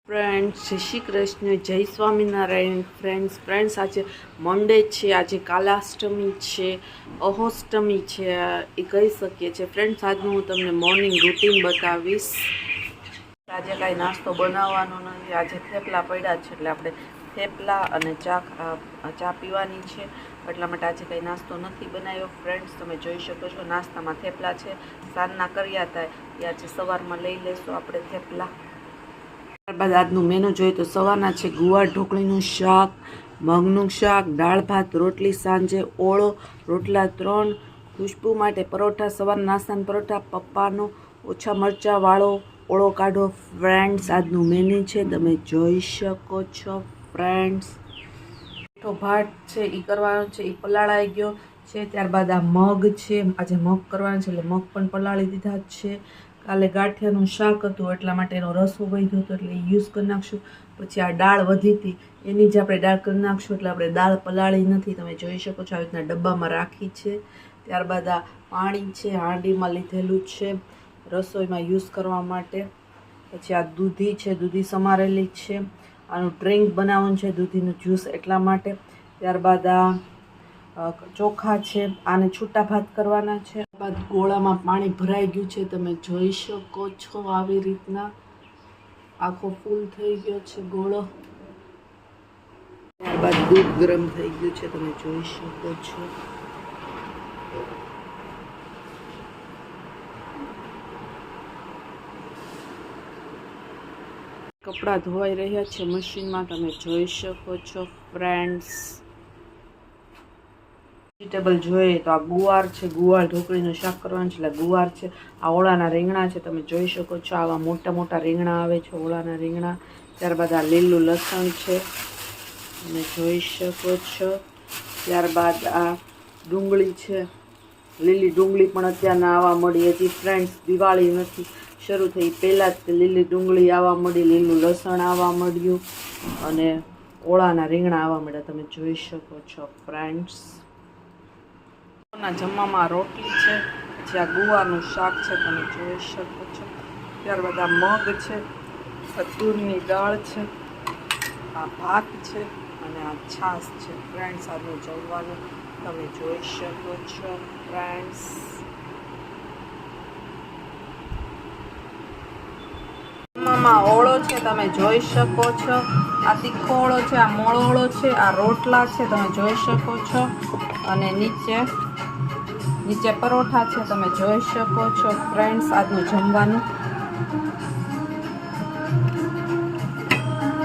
Friends, જય શ્રી કૃષ્ણ, જય Swaminarayan. Friends આજે મંડે છે, આજે કાલાષ્ટમી છે, અહોષ્ટમી છે એ કહી શકીએ છીએ. ફ્રેન્ડ્સ, આજનું હું તમને મોર્નિંગ રૂટીન બતાવીશ. આજે કાંઈ નાસ્તો બનાવવાનો નથી, આજે થેપલા પડ્યા છે એટલે આપણે થેપલા અને ચા પીવાની છે. એટલા માટે આજે કંઈ નાસ્તો નથી બનાવ્યો. ફ્રેન્ડ્સ, તમે જોઈ શકો છો નાસ્તામાં થેપલા છે. સાંજના કર્યા હતા એ આજે સવારમાં લઈ લેશું આપણે થેપલા. ત્યારબાદ આજનું મેનુ જોઈએ તો સવારના છે ગુવાર ઢોકળીનું શાક, મગનું શાક, દાળ ભાત, રોટલી, સાંજે ઓળો, રોટલા 3, ખુશ્બુ માટે પરોઠા, સવારના નાસ્તાના પરોઠા, પપ્પાનો ઓછા મરચાંવાળો ઓળો કાઢો. ફ્રેન્ડ્સ, આજનું મેનુ છે, તમે જોઈ શકો છો. ફ્રેન્ડ્સ, મીઠો ભાત છે એ કરવાનો છે, એ પલાળાઈ ગયો છે. ત્યારબાદ આ મગ છે, આજે મગ કરવાના છે એટલે મગ પણ પલાળી દીધા છે. કાલે ગાંઠિયાનું શાક હતું એટલા માટે એનો રસો વધ્યો હતો એટલે યુઝ કરી નાખશું. પછી આ દાળ વધી હતી એની જ આપણે દાળ કરી નાખશું એટલે આપણે દાળ પલાળી નથી, તમે જોઈ શકો છો. આવી રીતના ડબ્બામાં રાખી છે. ત્યારબાદ આ પાણી છે, હાંડીમાં લીધેલું છે રસોઈમાં યુઝ કરવા માટે. પછી આ દૂધી છે, દૂધી સમારેલી છે, આનું ડ્રિંક બનાવવાનું છે, દૂધીનું જ્યુસ એટલા માટે. ત્યારબાદ આ ચોખા છે, આને છૂટા ભાત કરવાના છે. બાદ ગોળામાં પાણી ભરાઈ ગયું છે, તમે જોઈ શકો છો. આવી રીતના આખો ફૂલ થઈ ગયો છે ગોળો. ત્યારબાદ દૂધ ગરમ થઈ ગયું છે, તમે જોઈ શકો છો. કપડાં ધોવાઈ રહ્યા છે મશીનમાં, તમે જોઈ શકો છો. ફ્રેન્ડ્સ, વેજીટેબલ જોઈએ તો આ ગુવાર છે, ગુવાર ઢોકળીનું શાક કરવાનું છે એટલે ગુવાર છે. આ ઓળાના રીંગણા છે, તમે જોઈ શકો છો. આવા મોટા મોટા રીંગણા આવે છે, ઓળાના રીંગણા. ત્યારબાદ આ લીલું લસણ છે, તમે જોઈ શકો છો. ત્યારબાદ આ ડુંગળી છે, લીલી ડુંગળી પણ અત્યારના આવવા મળી. હજી ફ્રેન્ડ્સ દિવાળી નથી શરૂ થઈ પહેલાં જ લીલી ડુંગળી આવવા મળી, લીલું લસણ આવવા મળ્યું અને ઓળાના રીંગણા આવવા મળ્યા, તમે જોઈ શકો છો. ફ્રેન્ડ્સ, જમવામાં રોટલી છે, પછી આ ગુવારનું શાક છે, તમે જોઈ શકો છો. ત્યારબાદ આ મગ છે, તુરની દાળ છે, આ ભાત છે અને આ છાશ છે. ફ્રેન્ડ્સ, આજનું જમવાનું તમે જોઈ શકો છો. ફ્રેન્ડ્સ, જમવામાં ઓળો છે, તમે જોઈ શકો છો. આ તીખો ઓળો છે, આ મોળો ઓળો છે, આ રોટલા છે, તમે જોઈ શકો છો. અને નીચે પરોઠા છે, તમે જોઈ શકો છો. ફ્રેન્ડ્સ, આજનું જમવાનું